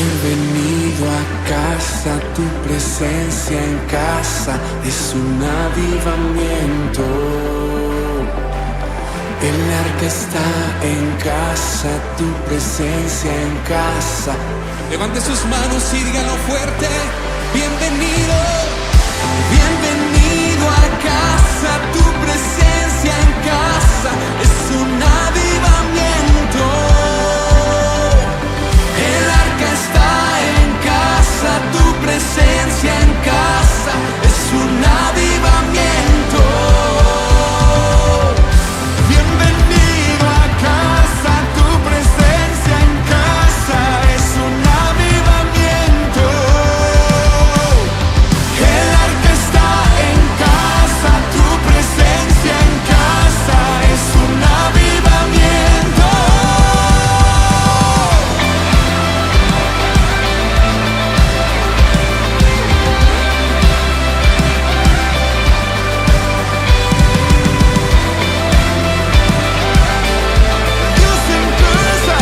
Bienvenido a casa, tu presencia en casa es un avivamiento. El arca está en casa, tu presencia en casa. Levante sus manos y dígalo fuerte. Bienvenido, bienvenido a casa, tu presencia en casa es un avivamiento. El arca está en casa, tu presencia en casa es un avivamiento. Bienvenido a casa, tu presencia en casa es un avivamiento. El arca está en casa, tu presencia en casa es un avivamiento. Dios en casa.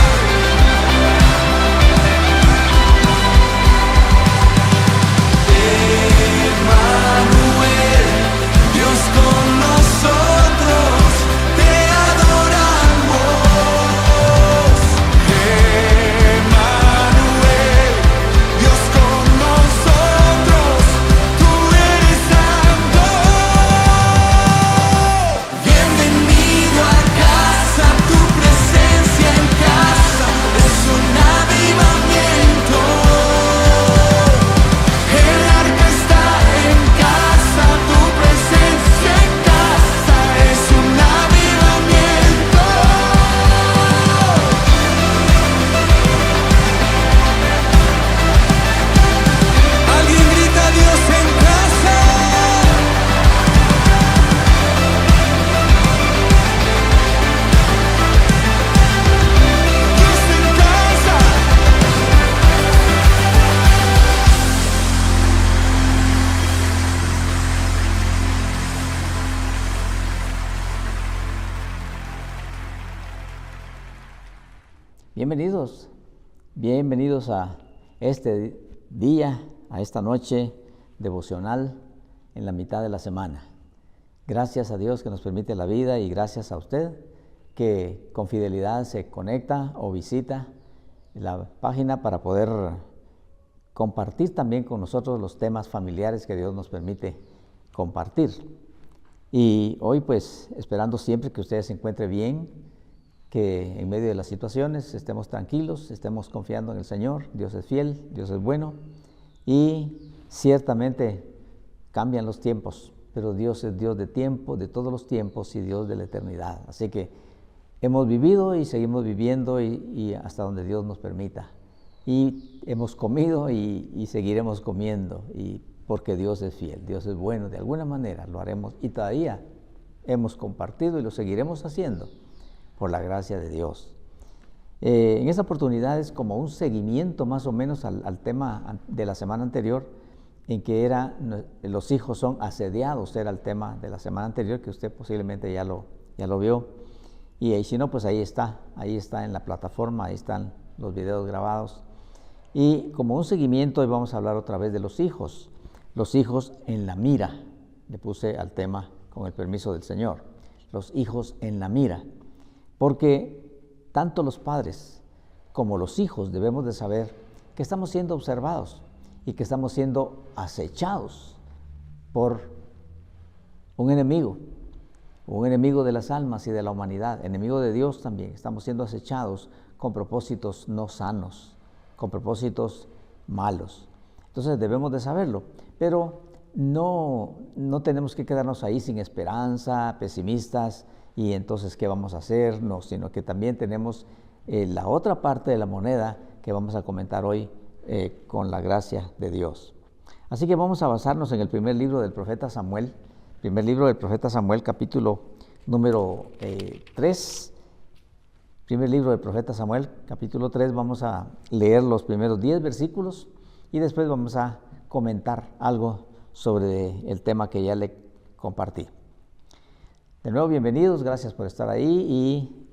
Emmanuel, Dios con nosotros, te adoramos. Emmanuel, Dios con nosotros, tú eres santo. Bienvenido a casa, tu presencia en casa es un avivamiento. El arca está en casa, tu presencia en casa es un avivamiento. Alguien grita Dios en casa. Dios en casa. Bienvenidos a este día, a esta noche devocional en la mitad de la semana. Gracias a Dios que nos permite la vida y gracias a usted que con fidelidad se conecta o visita la página para poder compartir también con nosotros los temas familiares que Dios nos permite compartir. Y hoy pues esperando siempre que usted se encuentre bien, que en medio de las situaciones estemos tranquilos, estemos confiando en el Señor. Dios es fiel, Dios es bueno y ciertamente cambian los tiempos, pero Dios es Dios de tiempo, de todos los tiempos y Dios de la eternidad. Así que hemos vivido y seguimos viviendo y hasta donde Dios nos permita. Y hemos comido y seguiremos comiendo y porque Dios es fiel, Dios es bueno, de alguna manera lo haremos y todavía hemos compartido y lo seguiremos haciendo por la gracia de Dios. En esta oportunidad es como un seguimiento más o menos al tema de la semana anterior, en que era los hijos son asediados, era el tema de la semana anterior, que usted posiblemente ya lo vio. Y si no, pues ahí está en la plataforma, ahí están los videos grabados. Y como un seguimiento, hoy vamos a hablar otra vez de los hijos en la mira. Le puse al tema con el permiso del Señor, los hijos en la mira. Porque tanto los padres como los hijos debemos de saber que estamos siendo observados y que estamos siendo acechados por un enemigo de las almas y de la humanidad, enemigo de Dios también. Estamos siendo acechados con propósitos no sanos, con propósitos malos. Entonces debemos de saberlo, pero no tenemos que quedarnos ahí sin esperanza, pesimistas, y entonces ¿qué vamos a hacer? No, sino que también tenemos la otra parte de la moneda que vamos a comentar hoy con la gracia de Dios. Así que vamos a basarnos en el primer libro del profeta Samuel, capítulo número 3. Primer libro del profeta Samuel, capítulo 3, vamos a leer los primeros 10 versículos y después vamos a comentar algo sobre el tema que ya le compartí. De nuevo, bienvenidos, gracias por estar ahí y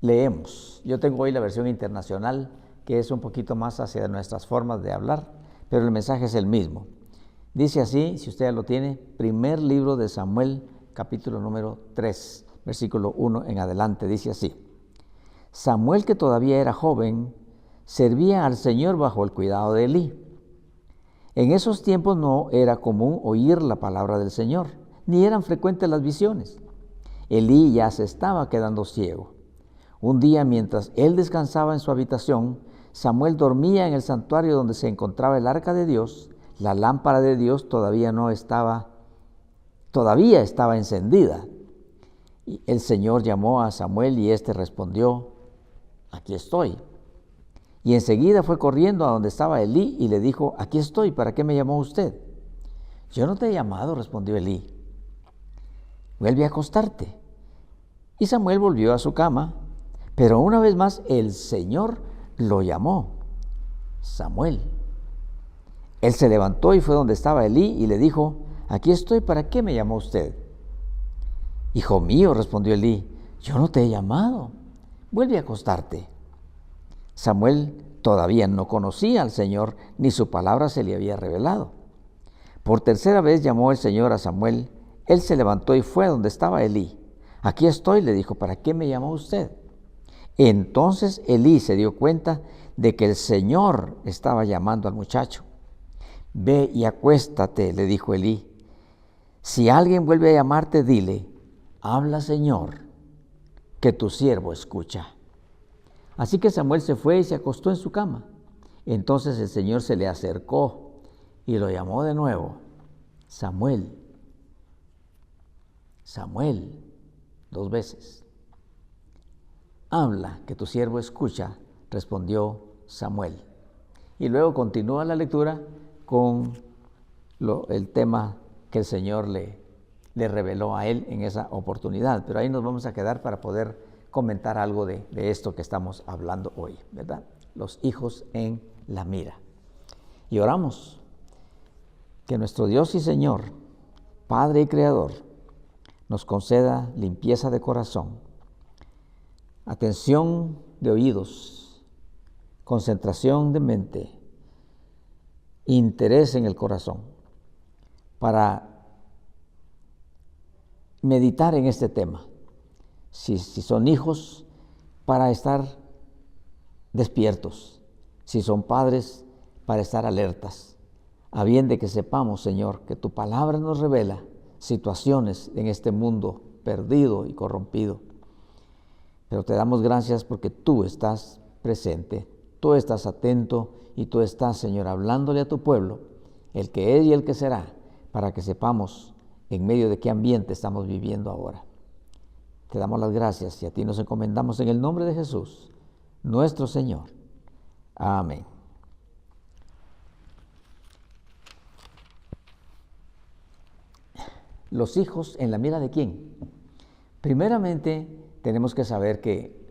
leemos. Yo tengo hoy la versión internacional que es un poquito más hacia nuestras formas de hablar, pero el mensaje es el mismo. Dice así, si usted ya lo tiene, primer libro de Samuel, capítulo número 3, versículo 1 en adelante, dice así: Samuel, que todavía era joven, servía al Señor bajo el cuidado de Elí. En esos tiempos no era común oír la palabra del Señor, ni eran frecuentes las visiones. Elí ya se estaba quedando ciego. Un día, mientras él descansaba en su habitación, Samuel dormía en el santuario donde se encontraba el arca de Dios. La lámpara de Dios todavía estaba encendida. Y el Señor llamó a Samuel y éste respondió: aquí estoy. Y enseguida fue corriendo a donde estaba Elí y le dijo: aquí estoy, ¿para qué me llamó usted? Yo no te he llamado, respondió Elí. Vuelve a acostarte. Y Samuel volvió a su cama, pero una vez más el Señor lo llamó: Samuel. Él se levantó y fue donde estaba Elí y le dijo: aquí estoy, ¿para qué me llamó usted? Hijo mío, respondió Elí, yo no te he llamado. Vuelve a acostarte. Samuel todavía no conocía al Señor, ni su palabra se le había revelado. Por tercera vez llamó el Señor a Samuel. Él se levantó y fue donde estaba Elí. Aquí estoy, le dijo, ¿para qué me llamó usted? Entonces Elí se dio cuenta de que el Señor estaba llamando al muchacho. Ve y acuéstate, le dijo Elí. Si alguien vuelve a llamarte, dile: habla, Señor, que tu siervo escucha. Así que Samuel se fue y se acostó en su cama. Entonces el Señor se le acercó y lo llamó de nuevo: Samuel, Samuel, 2 veces. Habla, que tu siervo escucha, respondió Samuel. Y luego continúa la lectura con el tema que el Señor le reveló a él en esa oportunidad. Pero ahí nos vamos a quedar para poder comentar algo de esto que estamos hablando hoy, ¿verdad? Los hijos en la mira. Y oramos que nuestro Dios y Señor, Padre y Creador, nos conceda limpieza de corazón, atención de oídos, concentración de mente, interés en el corazón, para meditar en este tema. Si son hijos, para estar despiertos. Si son padres, para estar alertas. A bien de que sepamos, Señor, que tu palabra nos revela situaciones en este mundo perdido y corrompido. Pero te damos gracias porque tú estás presente, tú estás atento y tú estás, Señor, hablándole a tu pueblo, el que es y el que será, para que sepamos en medio de qué ambiente estamos viviendo ahora. Te damos las gracias y a ti nos encomendamos en el nombre de Jesús, nuestro Señor. Amén. Los hijos en la mira de ¿quién? Primeramente, tenemos que saber que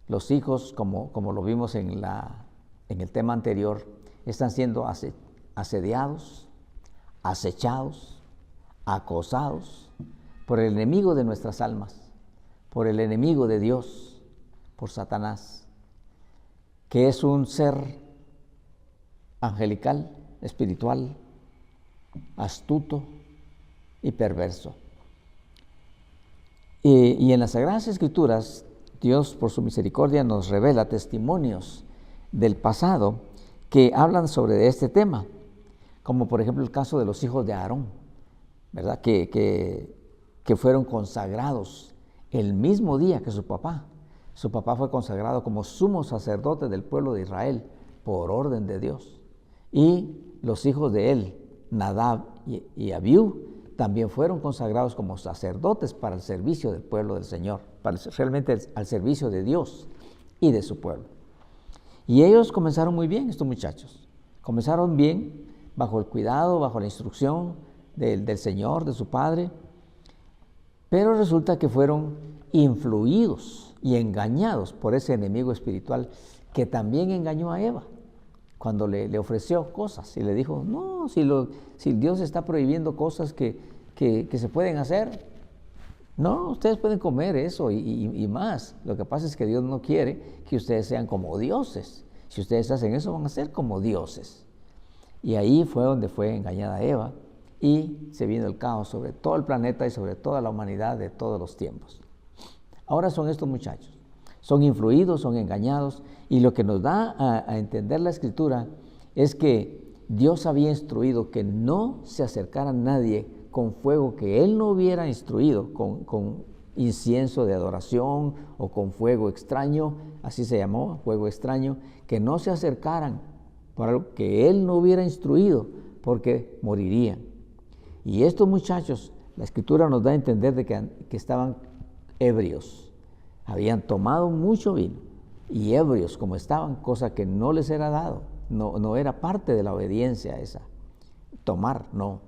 los hijos, como lo vimos en el tema anterior, están siendo asediados, acechados, acosados por el enemigo de nuestras almas, por el enemigo de Dios, por Satanás, que es un ser angelical, espiritual, astuto y perverso. Y en las Sagradas Escrituras, Dios, por su misericordia, nos revela testimonios del pasado que hablan sobre este tema, como por ejemplo el caso de los hijos de Aarón, ¿verdad? Que fueron consagrados el mismo día que su papá. Su papá fue consagrado como sumo sacerdote del pueblo de Israel por orden de Dios. Y los hijos de él, Nadab y Abiú, también fueron consagrados como sacerdotes para el servicio del pueblo del Señor, realmente al servicio de Dios y de su pueblo. Y ellos comenzaron muy bien, estos muchachos. Comenzaron bien, bajo el cuidado, bajo la instrucción del Señor, de su Padre. Pero resulta que fueron influidos y engañados por ese enemigo espiritual que también engañó a Eva cuando le ofreció cosas y le dijo: no, si Dios está prohibiendo cosas que se pueden hacer, no, ustedes pueden comer eso y más. Lo que pasa es que Dios no quiere que ustedes sean como dioses, Si ustedes hacen eso, van a ser como dioses. Y ahí fue donde fue engañada Eva y se vino el caos sobre todo el planeta y sobre toda la humanidad de todos los tiempos. Ahora son estos muchachos, son influidos, son engañados, y lo que nos da a entender la Escritura es que Dios había instruido que no se acercara a nadie con fuego que Él no hubiera instruido, con incienso de adoración o con fuego extraño, así se llamó, fuego extraño, que no se acercaran por algo que Él no hubiera instruido, porque morirían. Y estos muchachos, la Escritura nos da a entender de que estaban ebrios, habían tomado mucho vino, y ebrios como estaban, cosa que no les era dado, no era parte de la obediencia esa, tomar, no.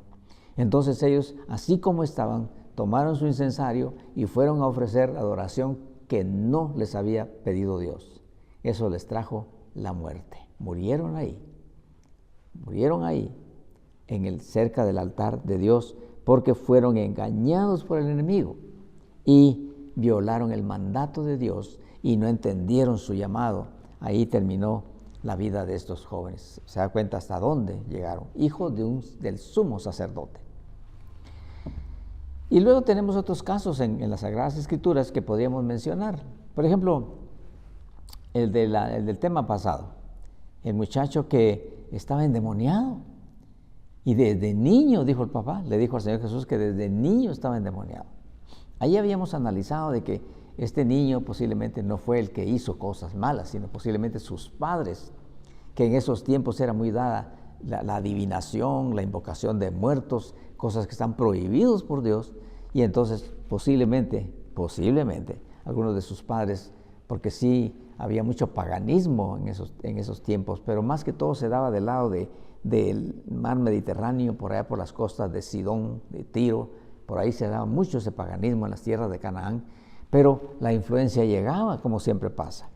Entonces ellos, así como estaban, tomaron su incensario y fueron a ofrecer adoración que no les había pedido Dios. Eso les trajo la muerte. Murieron ahí, cerca del altar de Dios, porque fueron engañados por el enemigo y violaron el mandato de Dios y no entendieron su llamado. Ahí terminó la vida de estos jóvenes. ¿Se da cuenta hasta dónde llegaron? Hijos del sumo sacerdote. Y luego tenemos otros casos en las Sagradas Escrituras que podríamos mencionar. Por ejemplo, el del tema pasado. El muchacho que estaba endemoniado. Y desde niño, dijo el papá, le dijo al Señor Jesús que desde niño estaba endemoniado. Ahí habíamos analizado de que este niño posiblemente no fue el que hizo cosas malas, sino posiblemente sus padres, que en esos tiempos era muy dada la adivinación, la invocación de muertos, cosas que están prohibidos por Dios, y entonces posiblemente, algunos de sus padres, porque sí había mucho paganismo en esos tiempos, pero más que todo se daba del lado del mar Mediterráneo, por allá por las costas de Sidón, de Tiro, por ahí se daba mucho ese paganismo en las tierras de Canaán, pero la influencia llegaba, como siempre pasa.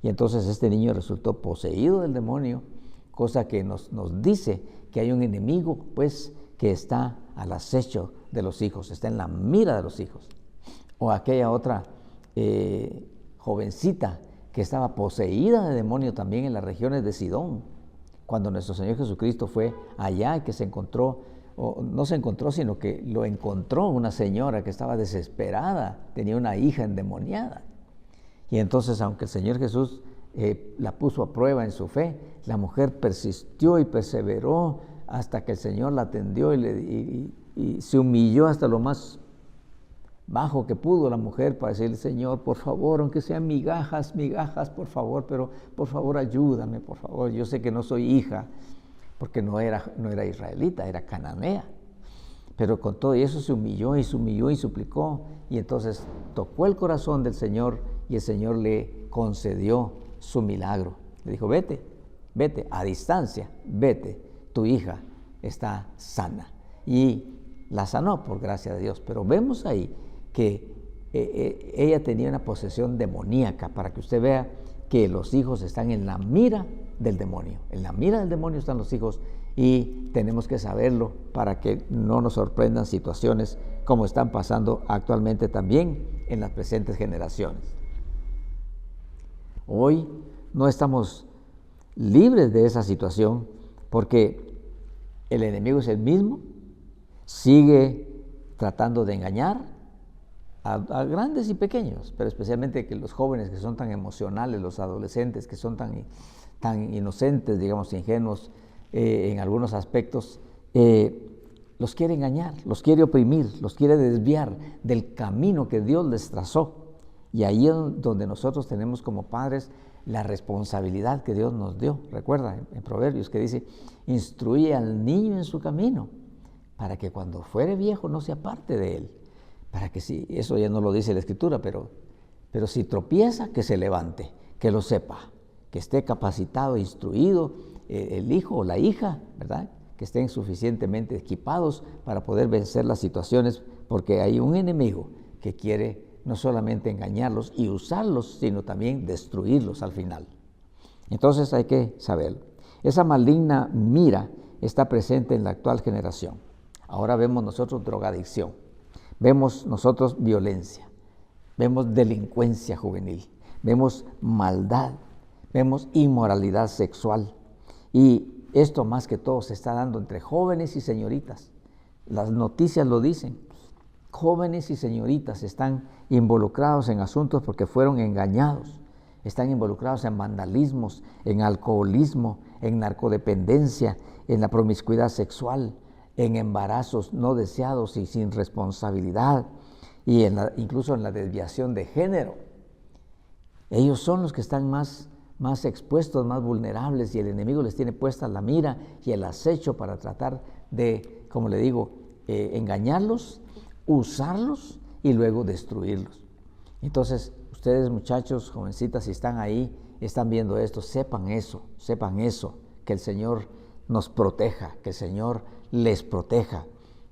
Y entonces este niño resultó poseído del demonio, cosa que nos dice que hay un enemigo, pues, que está al acecho de los hijos, está en la mira de los hijos. O aquella otra jovencita que estaba poseída de demonio también en las regiones de Sidón, cuando nuestro Señor Jesucristo fue allá y que se encontró, o no se encontró, sino que lo encontró una señora que estaba desesperada, tenía una hija endemoniada. Y entonces, aunque el Señor Jesús la puso a prueba en su fe, la mujer persistió y perseveró hasta que el Señor la atendió y se humilló hasta lo más bajo que pudo la mujer para decirle: Señor, por favor, aunque sean migajas, por favor, pero por favor ayúdame, por favor. Yo sé que no soy hija, porque no era israelita, era cananea. Pero con todo eso se humilló y suplicó, y entonces tocó el corazón del Señor y el Señor le concedió su milagro. Le dijo: vete a distancia, vete, tu hija está sana. Y la sanó por gracia de Dios. Pero vemos ahí que ella tenía una posesión demoníaca, para que usted vea que los hijos están en la mira del demonio. En la mira del demonio están los hijos, y tenemos que saberlo para que no nos sorprendan situaciones como están pasando actualmente también en las presentes generaciones. Hoy no estamos libres de esa situación, porque el enemigo es el mismo, sigue tratando de engañar a grandes y pequeños, pero especialmente que los jóvenes, que son tan emocionales, los adolescentes que son tan inocentes, digamos, ingenuos en algunos aspectos, los quiere engañar, los quiere oprimir, los quiere desviar del camino que Dios les trazó. Y ahí es donde nosotros tenemos como padres la responsabilidad que Dios nos dio. Recuerda en Proverbios que dice: instruye al niño en su camino, para que cuando fuere viejo no se aparte de él. Para que si, eso ya no lo dice la Escritura, pero si tropieza, que se levante, que lo sepa, que esté capacitado, instruido, el hijo o la hija, ¿verdad? Que estén suficientemente equipados para poder vencer las situaciones, porque hay un enemigo que quiere no solamente engañarlos y usarlos, sino también destruirlos al final. Entonces hay que saberlo. Esa maligna mira está presente en la actual generación. Ahora vemos nosotros drogadicción, vemos nosotros violencia, vemos delincuencia juvenil, vemos maldad, vemos inmoralidad sexual. Y esto más que todo se está dando entre jóvenes y señoritas. Las noticias lo dicen. Jóvenes y señoritas están involucrados en asuntos porque fueron engañados. Están involucrados en vandalismos, en alcoholismo, en narcodependencia, en la promiscuidad sexual, en embarazos no deseados y sin responsabilidad, y incluso en la desviación de género. Ellos son los que están más expuestos, más vulnerables, y el enemigo les tiene puesta la mira y el acecho para tratar de, como le digo, engañarlos, usarlos y luego destruirlos. Entonces, ustedes muchachos, jovencitas, si están ahí, están viendo esto, sepan eso, que el Señor nos proteja, que el Señor les proteja,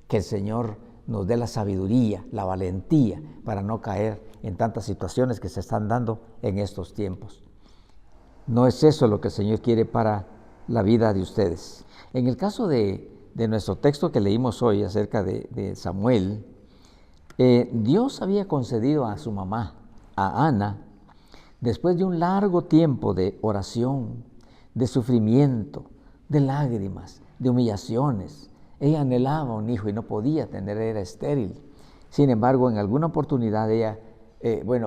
que el Señor nos dé la sabiduría, la valentía para no caer en tantas situaciones que se están dando en estos tiempos. No es eso lo que el Señor quiere para la vida de ustedes. En el caso de nuestro texto que leímos hoy acerca de Samuel, Dios había concedido a su mamá, a Ana, después de un largo tiempo de oración, de sufrimiento, de lágrimas, de humillaciones. Ella anhelaba un hijo y no podía tener, era estéril. Sin embargo, en alguna oportunidad ella,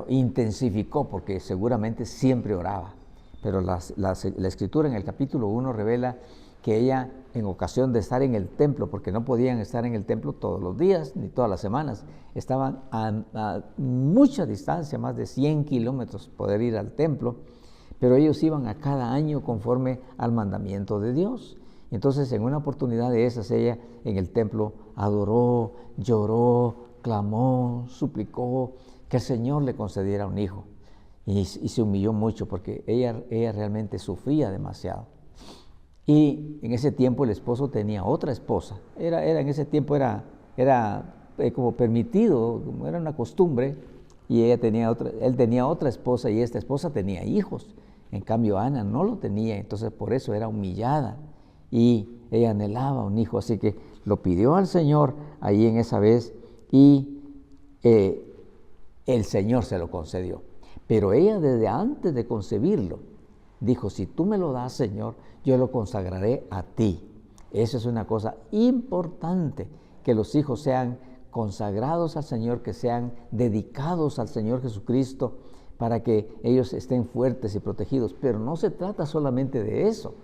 intensificó, porque seguramente siempre oraba. Pero la Escritura en el capítulo 1 revela que ella, en ocasión de estar en el templo, porque no podían estar en el templo todos los días ni todas las semanas, estaban a mucha distancia, más de 100 kilómetros, poder ir al templo, pero ellos iban a cada año conforme al mandamiento de Dios. Entonces, en una oportunidad de esas, ella en el templo adoró, lloró, clamó, suplicó que el Señor le concediera un hijo. Y se humilló mucho porque ella realmente sufría demasiado. Y en ese tiempo el esposo tenía otra esposa. En ese tiempo era como permitido, era una costumbre, y él tenía otra esposa, y esta esposa tenía hijos. En cambio Ana no lo tenía, entonces por eso era humillada y ella anhelaba un hijo, así que lo pidió al Señor ahí en esa vez, y el Señor se lo concedió. Pero ella, desde antes de concebirlo, dijo: si tú me lo das, Señor, yo lo consagraré a ti. Eso es una cosa importante, que los hijos sean consagrados al Señor, que sean dedicados al Señor Jesucristo, para que ellos estén fuertes y protegidos. Pero no se trata solamente de eso,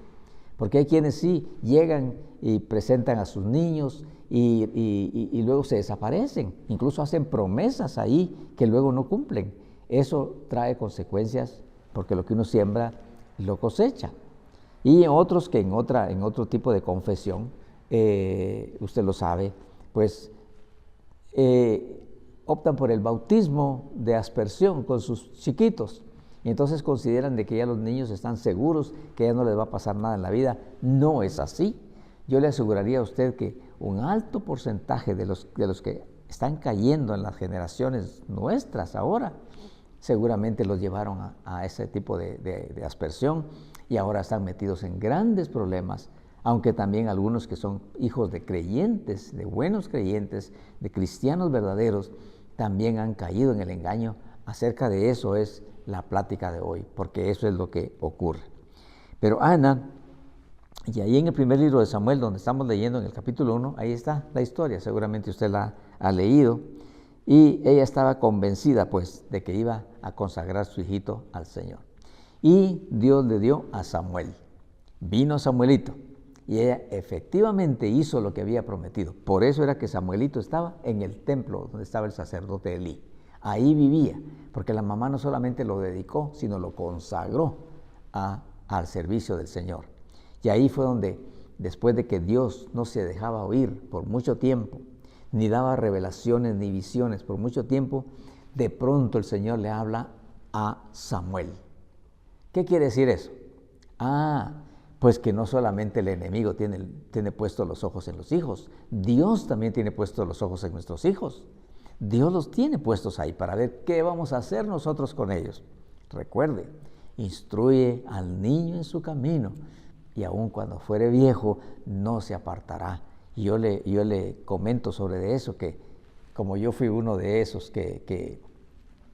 porque hay quienes sí llegan y presentan a sus niños y luego se desaparecen, incluso hacen promesas ahí que luego no cumplen. Eso trae consecuencias, porque lo que uno siembra lo cosecha. Y otros que en otro tipo de confesión, usted lo sabe, pues optan por el bautismo de aspersión con sus chiquitos, y entonces consideran de que ya los niños están seguros, que ya no les va a pasar nada en la vida. No es así. Yo le aseguraría a usted que un alto porcentaje de los que están cayendo en las generaciones nuestras ahora, seguramente los llevaron a ese tipo de aspersión, y ahora están metidos en grandes problemas, aunque también algunos que son hijos de creyentes, de buenos creyentes, de cristianos verdaderos, también han caído en el engaño. Acerca de eso es la plática de hoy, porque eso es lo que ocurre. Pero Ana, y ahí en el primer libro de Samuel, donde estamos leyendo en el capítulo 1, ahí está la historia, seguramente usted la ha leído, y ella estaba convencida pues de que iba a consagrar su hijito al Señor. Y Dios le dio a Samuel. Vino Samuelito, y ella efectivamente hizo lo que había prometido. Por eso era que Samuelito estaba en el templo donde estaba el sacerdote Elí. Ahí vivía, porque la mamá no solamente lo dedicó, sino lo consagró al servicio del Señor. Y ahí fue donde, después de que Dios no se dejaba oír por mucho tiempo, ni daba revelaciones ni visiones por mucho tiempo, de pronto el Señor le habla a Samuel. ¿Qué quiere decir eso? Pues que no solamente el enemigo tiene puestos los ojos en los hijos, Dios también tiene puestos los ojos en nuestros hijos. Dios los tiene puestos ahí para ver qué vamos a hacer nosotros con ellos. Recuerde, instruye al niño en su camino, y aun cuando fuere viejo no se apartará. Y yo le comento sobre eso, que como yo fui uno de esos que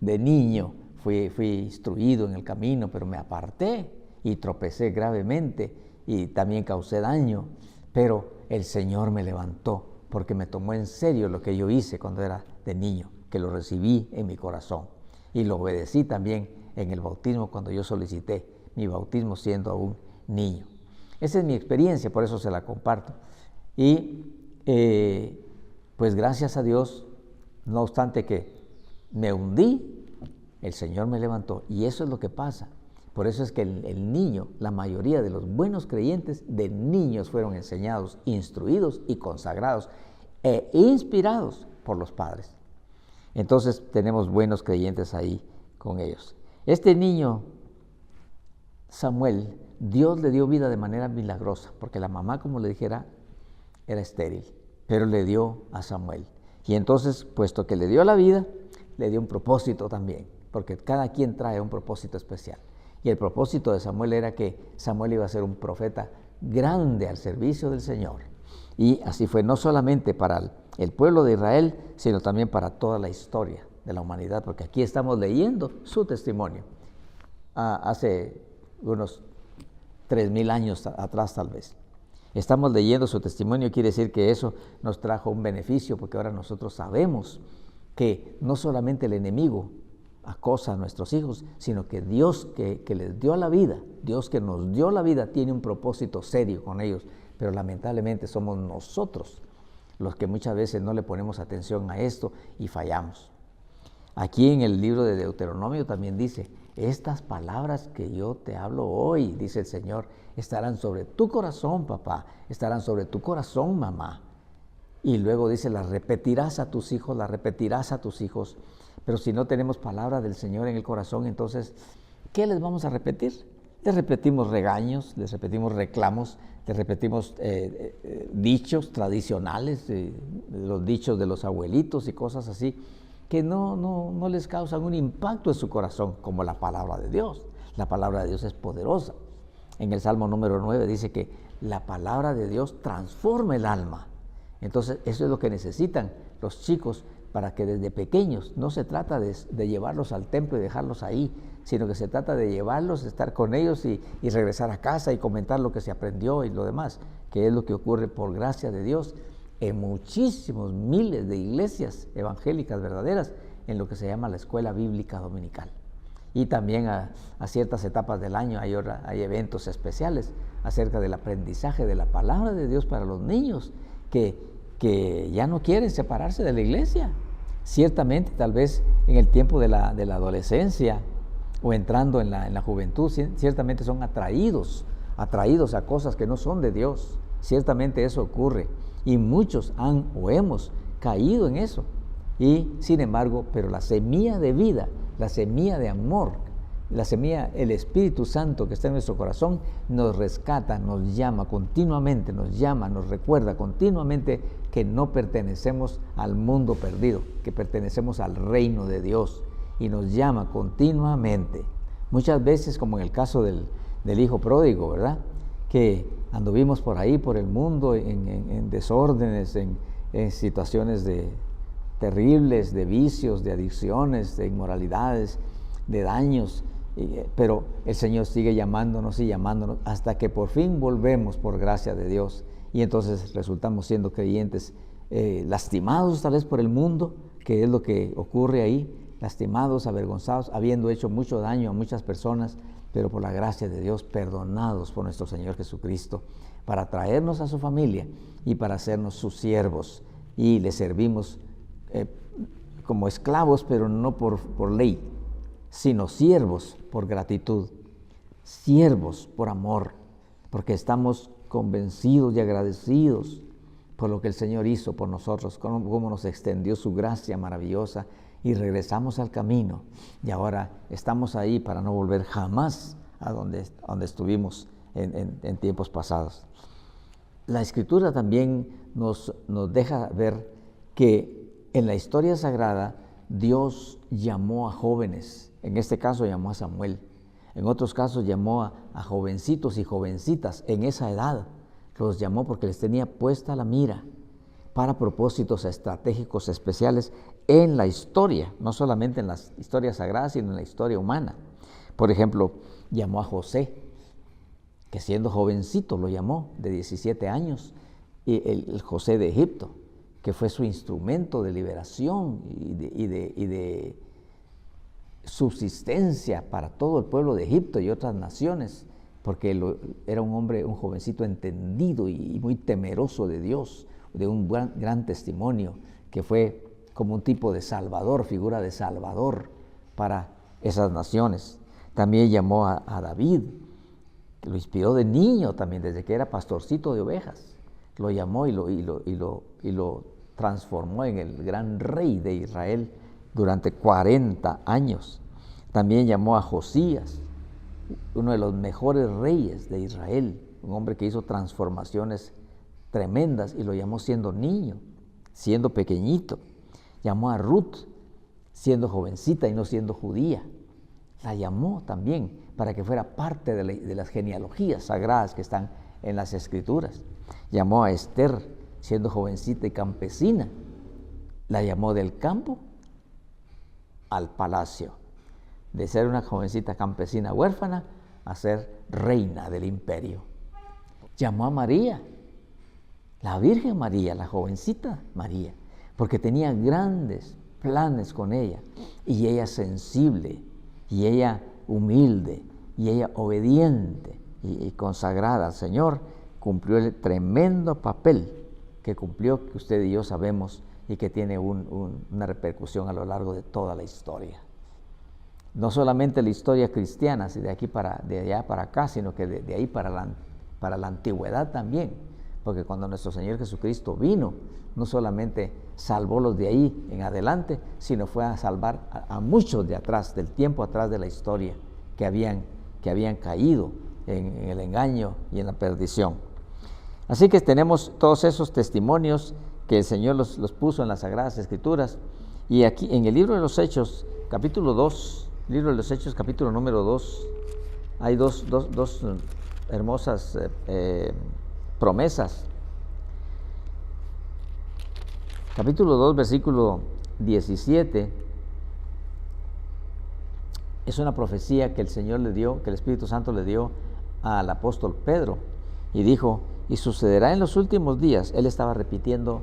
de niño fui instruido en el camino, pero me aparté, y tropecé gravemente y también causé daño, pero el Señor me levantó porque me tomó en serio lo que yo hice cuando era de niño, que lo recibí en mi corazón y lo obedecí también en el bautismo cuando yo solicité mi bautismo siendo aún niño. Esa es mi experiencia, por eso se la comparto. Y pues gracias a Dios, no obstante que me hundí, el Señor me levantó. Y eso es lo que pasa. Por eso es que el niño, la mayoría de los buenos creyentes de niños fueron enseñados, instruidos y consagrados e inspirados por los padres. Entonces tenemos buenos creyentes ahí con ellos. Este niño, Samuel, Dios le dio vida de manera milagrosa, porque la mamá, como le dijera, era estéril, pero le dio a Samuel. Y entonces, puesto que le dio la vida, le dio un propósito también, porque cada quien trae un propósito especial. Y el propósito de Samuel era que Samuel iba a ser un profeta grande al servicio del Señor. Y así fue, no solamente para el pueblo de Israel, sino también para toda la historia de la humanidad, porque aquí estamos leyendo su testimonio. Hace unos 3,000 años atrás tal vez. Estamos leyendo su testimonio, quiere decir que eso nos trajo un beneficio, porque ahora nosotros sabemos que no solamente el enemigo acosa a nuestros hijos, sino que Dios que les dio la vida, Dios que nos dio la vida, tiene un propósito serio con ellos, pero lamentablemente somos nosotros los que muchas veces no le ponemos atención a esto y fallamos. Aquí en el libro de Deuteronomio también dice, estas palabras que yo te hablo hoy, dice el Señor, estarán sobre tu corazón, papá, estarán sobre tu corazón, mamá. Y luego dice, las repetirás a tus hijos, las repetirás a tus hijos. Pero si no tenemos palabra del Señor en el corazón, entonces, ¿qué les vamos a repetir? Les repetimos regaños, les repetimos reclamos, les repetimos dichos tradicionales, los dichos de los abuelitos y cosas así, que no les causan un impacto en su corazón, como la palabra de Dios. La palabra de Dios es poderosa. En el Salmo número 9 dice que la palabra de Dios transforma el alma. Entonces, eso es lo que necesitan los chicos para que desde pequeños, no se trata de llevarlos al templo y dejarlos ahí, sino que se trata de llevarlos, estar con ellos y regresar a casa y comentar lo que se aprendió y lo demás, que es lo que ocurre por gracia de Dios en muchísimos miles de iglesias evangélicas verdaderas en lo que se llama la escuela bíblica dominical. Y también a ciertas etapas del año hay eventos especiales acerca del aprendizaje de la palabra de Dios para los niños que ya no quieren separarse de la iglesia. Ciertamente, tal vez en el tiempo de la adolescencia o entrando en la juventud, ciertamente son atraídos a cosas que no son de Dios. Ciertamente eso ocurre y muchos han o hemos caído en eso. Y sin embargo, pero la semilla de vida, la semilla de amor, la semilla, el Espíritu Santo que está en nuestro corazón, nos rescata, nos llama continuamente, nos recuerda continuamente que no pertenecemos al mundo perdido, que pertenecemos al reino de Dios y nos llama continuamente. Muchas veces, como en el caso del hijo pródigo, ¿verdad? Que anduvimos por ahí, por el mundo, en desórdenes, en situaciones terribles, de vicios, de adicciones, de inmoralidades, de daños, pero el Señor sigue llamándonos y llamándonos hasta que por fin volvemos por gracia de Dios y entonces resultamos siendo creyentes lastimados tal vez por el mundo, que es lo que ocurre ahí, lastimados, avergonzados, habiendo hecho mucho daño a muchas personas, pero por la gracia de Dios perdonados por nuestro Señor Jesucristo para traernos a su familia y para hacernos sus siervos y le servimos como esclavos, pero no por ley, sino siervos por gratitud, siervos por amor, porque estamos convencidos y agradecidos por lo que el Señor hizo por nosotros, cómo nos extendió su gracia maravillosa y regresamos al camino y ahora estamos ahí para no volver jamás a donde estuvimos en tiempos pasados. La Escritura también nos deja ver que en la historia sagrada Dios llamó a jóvenes, en este caso llamó a Samuel, en otros casos llamó a jovencitos y jovencitas en esa edad, los llamó porque les tenía puesta la mira para propósitos estratégicos especiales en la historia, no solamente en las historias sagradas, sino en la historia humana. Por ejemplo, llamó a José que siendo jovencito lo llamó, de 17 años, y el José de Egipto, que fue su instrumento de liberación y de subsistencia para todo el pueblo de Egipto y otras naciones, porque era un hombre, un jovencito entendido y muy temeroso de Dios, de un gran testimonio, que fue como un tipo de salvador, figura de salvador para esas naciones. También llamó a David, que lo inspiró de niño también, desde que era pastorcito de ovejas. Lo llamó y lo transformó en el gran rey de Israel durante 40 años. También llamó a Josías, uno de los mejores reyes de Israel, un hombre que hizo transformaciones tremendas, y lo llamó siendo niño, siendo pequeñito. Llamó a Ruth, siendo jovencita y no siendo judía. La llamó también para que fuera parte de las genealogías sagradas que están en las Escrituras. Llamó a Esther, siendo jovencita y campesina. La llamó del campo al palacio, de ser una jovencita campesina huérfana a ser reina del imperio. Llamó a María, la Virgen María, la jovencita María, porque tenía grandes planes con ella, y ella sensible, y ella humilde, y ella obediente y consagrada al Señor, cumplió el tremendo papel que cumplió, que usted y yo sabemos, y que tiene una repercusión a lo largo de toda la historia. No solamente la historia cristiana, de allá para acá, sino que de ahí para la antigüedad también, porque cuando nuestro Señor Jesucristo vino, no solamente salvó los de ahí en adelante, sino fue a salvar a muchos de atrás, del tiempo atrás de la historia, que habían caído en el engaño y en la perdición. Así que tenemos todos esos testimonios que el Señor los puso en las Sagradas Escrituras. Y aquí en el libro de los Hechos, capítulo 2, libro de los Hechos, capítulo número 2, hay dos hermosas promesas. Capítulo 2, versículo 17, es una profecía que el Señor le dio, que el Espíritu Santo le dio al apóstol Pedro, y dijo: y sucederá en los últimos días. Él estaba repitiendo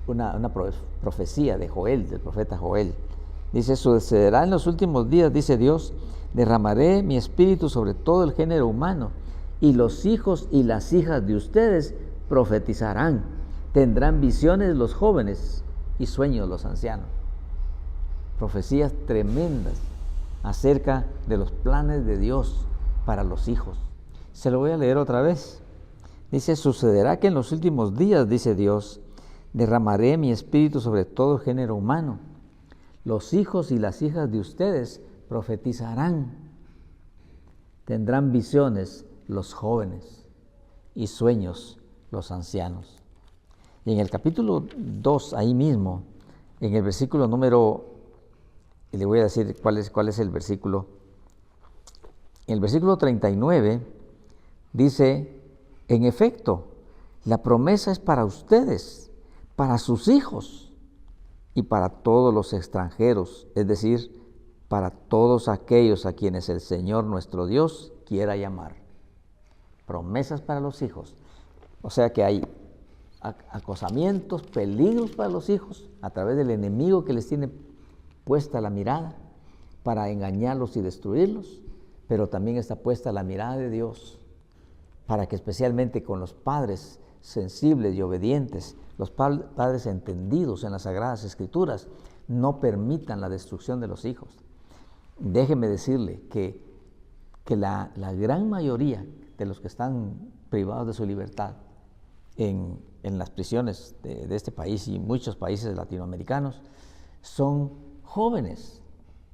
una profecía de Joel, del profeta Joel. Dice: sucederá en los últimos días, dice Dios, derramaré mi espíritu sobre todo el género humano, y los hijos y las hijas de ustedes profetizarán, tendrán visiones los jóvenes y sueños los ancianos. Profecías tremendas acerca de los planes de Dios para los hijos. Se lo voy a leer otra vez. Dice: sucederá que en los últimos días, dice Dios, derramaré mi espíritu sobre todo género humano. Los hijos y las hijas de ustedes profetizarán. Tendrán visiones los jóvenes y sueños los ancianos. Y en el capítulo 2, ahí mismo, en el versículo número, y le voy a decir cuál es el versículo. En el versículo 39 dice: en efecto, la promesa es para ustedes, para sus hijos y para todos los extranjeros, es decir, para todos aquellos a quienes el Señor nuestro Dios quiera llamar. Promesas para los hijos. O sea que hay acosamientos, peligros para los hijos a través del enemigo que les tiene puesta la mirada para engañarlos y destruirlos, pero también está puesta la mirada de Dios para que, especialmente con los padres sensibles y obedientes, los padres entendidos en las Sagradas Escrituras, no permitan la destrucción de los hijos. Déjeme decirle que la gran mayoría de los que están privados de su libertad en las prisiones de este país y muchos países latinoamericanos son jóvenes,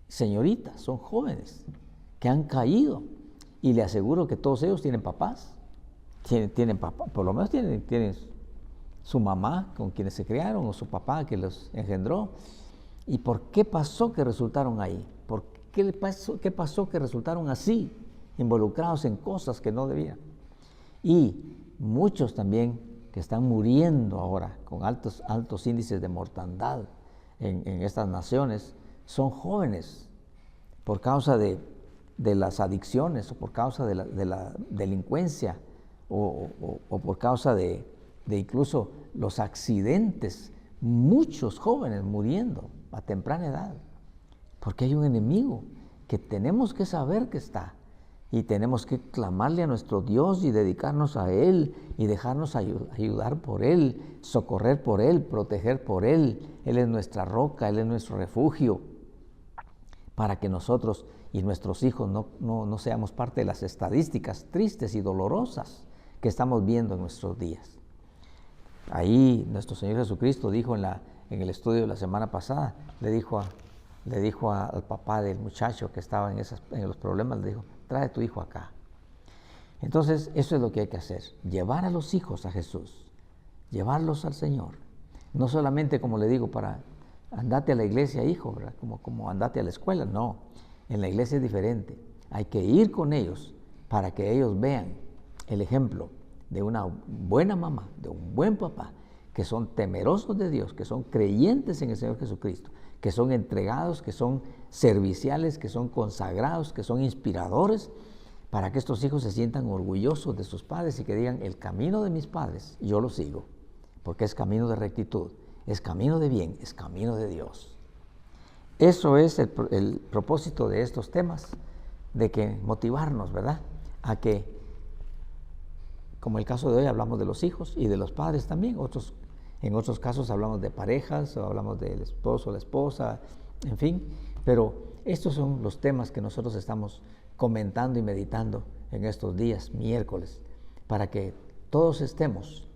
señoritas, son jóvenes que han caído, y le aseguro que todos ellos tienen papás. Tienen papá, por lo menos tienen su mamá con quienes se criaron, o su papá que los engendró. ¿Y por qué pasó que resultaron ahí? ¿Qué pasó que resultaron así, involucrados en cosas que no debían? Y muchos también que están muriendo ahora con altos índices de mortandad en estas naciones son jóvenes por causa de de las adicciones o por causa de la delincuencia o por causa de incluso los accidentes. Muchos jóvenes muriendo a temprana edad, porque hay un enemigo que tenemos que saber que está y tenemos que clamarle a nuestro Dios y dedicarnos a Él y dejarnos ayudar por Él, socorrer por Él, proteger por Él. Él es nuestra roca, Él es nuestro refugio, para que nosotros y nuestros hijos no seamos parte de las estadísticas tristes y dolorosas que estamos viendo en nuestros días. Ahí nuestro Señor Jesucristo dijo en el estudio de la semana pasada, le dijo al papá del muchacho que estaba en los problemas, le dijo: trae a tu hijo acá. Entonces, eso es lo que hay que hacer, llevar a los hijos a Jesús, llevarlos al Señor. No solamente, como le digo, para andate a la iglesia, hijo, ¿verdad? Como andate a la escuela, no. En la iglesia es diferente. Hay que ir con ellos para que ellos vean el ejemplo de una buena mamá, de un buen papá, que son temerosos de Dios, que son creyentes en el Señor Jesucristo, que son entregados, que son serviciales, que son consagrados, que son inspiradores, para que estos hijos se sientan orgullosos de sus padres y que digan: el camino de mis padres yo lo sigo, porque es camino de rectitud, es camino de bien, es camino de Dios. Eso es el propósito de estos temas, de que motivarnos, ¿verdad? A que, como el caso de hoy, hablamos de los hijos y de los padres también. En otros casos hablamos de parejas, o hablamos del esposo, la esposa, en fin. Pero estos son los temas que nosotros estamos comentando y meditando en estos días, miércoles, para que todos estemos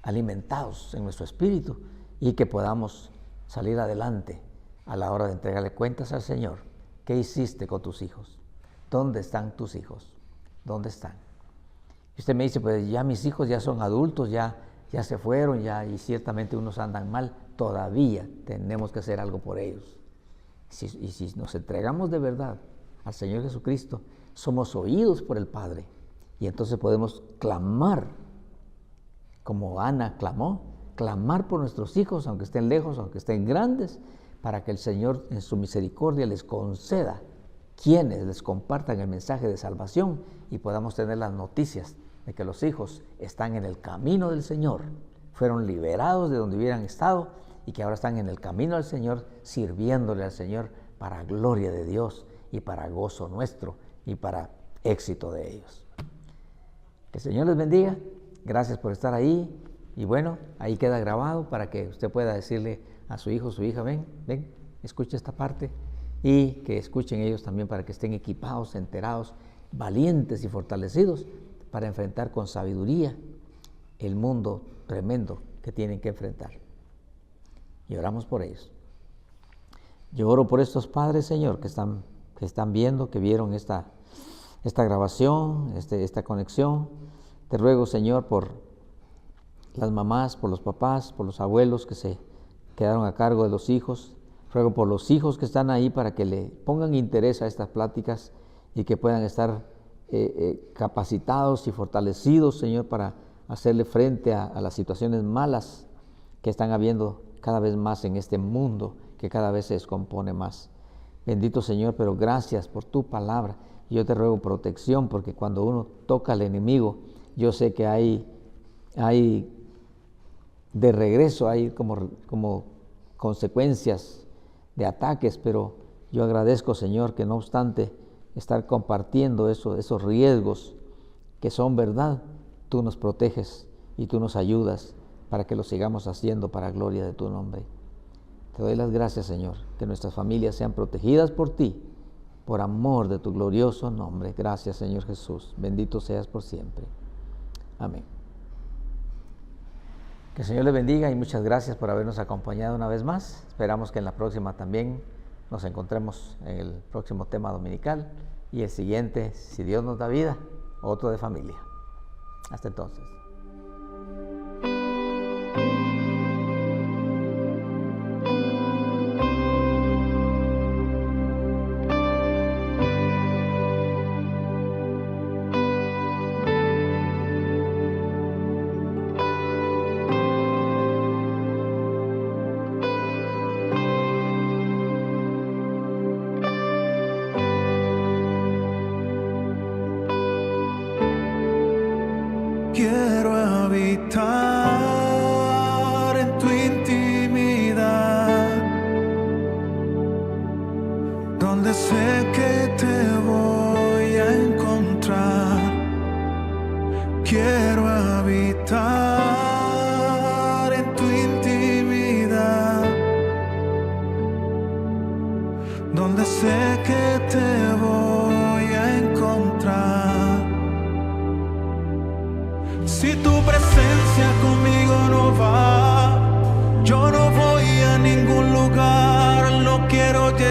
alimentados en nuestro espíritu y que podamos salir adelante a la hora de entregarle cuentas al Señor. ¿Qué hiciste con tus hijos? ¿Dónde están tus hijos? ¿Dónde están? Y usted me dice: pues ya mis hijos ya son adultos, ya se fueron, y ciertamente unos andan mal. Todavía tenemos que hacer algo por ellos. Y si nos entregamos de verdad al Señor Jesucristo, somos oídos por el Padre. Y entonces podemos clamar, como Ana clamó, clamar por nuestros hijos, aunque estén lejos, aunque estén grandes, para que el Señor en su misericordia les conceda quienes les compartan el mensaje de salvación y podamos tener las noticias de que los hijos están en el camino del Señor, fueron liberados de donde hubieran estado y que ahora están en el camino del Señor, sirviéndole al Señor para gloria de Dios y para gozo nuestro y para éxito de ellos. Que el Señor les bendiga. Gracias por estar ahí. Y bueno, ahí queda grabado para que usted pueda decirle a su hijo, su hija: ven, escucha esta parte. Y que escuchen ellos también, para que estén equipados, enterados, valientes y fortalecidos para enfrentar con sabiduría el mundo tremendo que tienen que enfrentar. Y oramos por ellos. Yo oro por estos padres, Señor, que están viendo, que vieron esta grabación, esta conexión. Te ruego, Señor, por las mamás, por los papás, por los abuelos que se quedaron a cargo de los hijos. Ruego por los hijos que están ahí para que le pongan interés a estas pláticas y que puedan estar capacitados y fortalecidos, Señor, para hacerle frente a las situaciones malas que están habiendo cada vez más en este mundo, que cada vez se descompone más. Bendito Señor, pero gracias por tu palabra. Yo te ruego protección, porque cuando uno toca al enemigo, yo sé que hay de regreso, hay como consecuencias de ataques, pero yo agradezco, Señor, que no obstante estar compartiendo esos riesgos que son verdad, tú nos proteges y tú nos ayudas para que lo sigamos haciendo para gloria de tu nombre. Te doy las gracias, Señor, que nuestras familias sean protegidas por ti, por amor de tu glorioso nombre. Gracias, Señor Jesús. Bendito seas por siempre. Amén. Que el Señor les bendiga y muchas gracias por habernos acompañado una vez más. Esperamos que en la próxima también nos encontremos en el próximo tema dominical y el siguiente, si Dios nos da vida, otro de familia. Hasta entonces.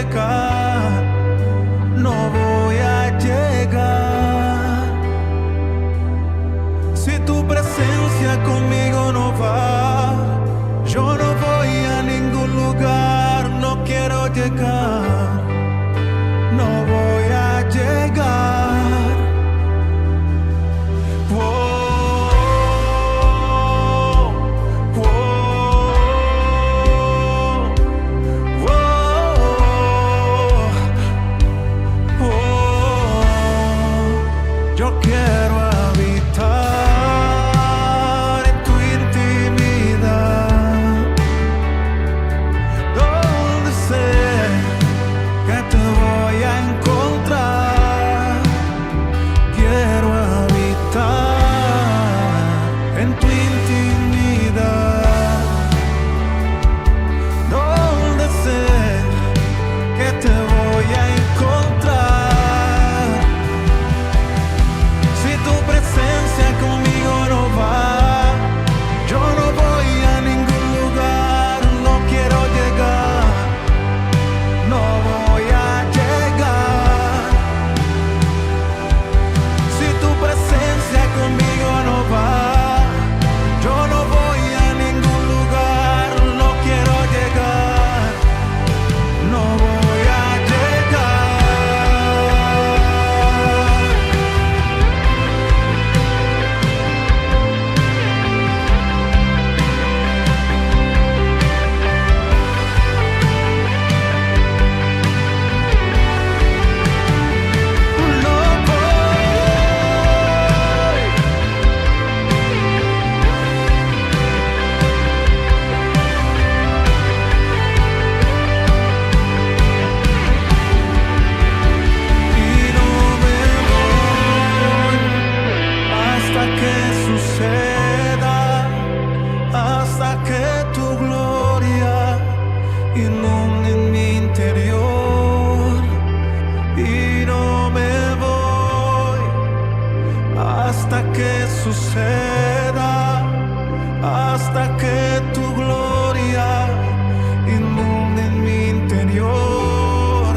llegar, no voy a llegar. Si tu presencia conmigo no va, yo no voy a ningún lugar, no quiero llegar, no voy a llegar. Yo quiero habitar en tu intimidad, donde sé que te voy a encontrar. Quiero habitar en tu intimidad, donde sé que te voy a encontrar. Tu presencia conmigo no va, yo no voy a ningún lugar, no quiero llegar, no voy a llegar. Si tu presencia conmigo no va, yo no voy a ningún lugar, no quiero llegar, no voy a llegar. Hasta que tu gloria inunde mi interior, y no me voy hasta que suceda, hasta que tu gloria inunde mi interior,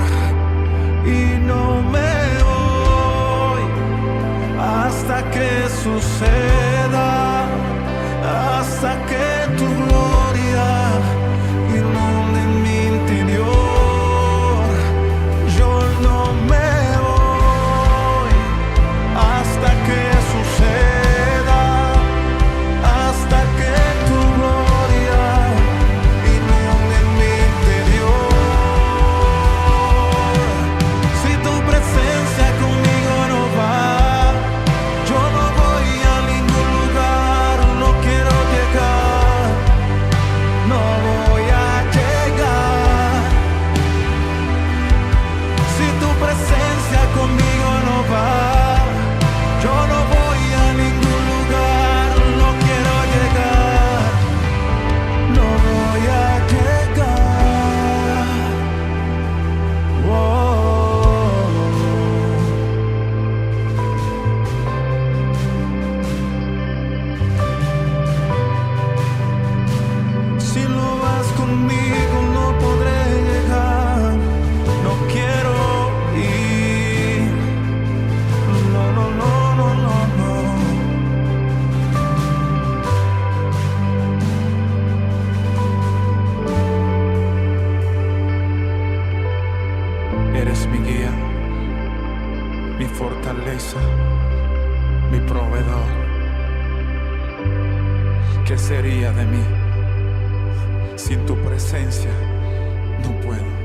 y no me voy hasta que suceda, hasta que tu gloria inunde mi interior. Yo no me voy hasta que suceda, hasta que tu gloria inunde mi interior. Si tu presencia conmigo no va, yo no voy a ningún lugar, no quiero llegar, no voy a llegar. Si tu presencia conmigo no va, yo no voy a ningún lugar, no quiero llegar, no voy a llegar. Si no vas conmigo no podré llegar, no quiero ir, no, no, no, no, no, no. Eres mi guía, mi fortaleza, mi proveedor. ¿Qué sería de mí? Sin tu presencia no puedo.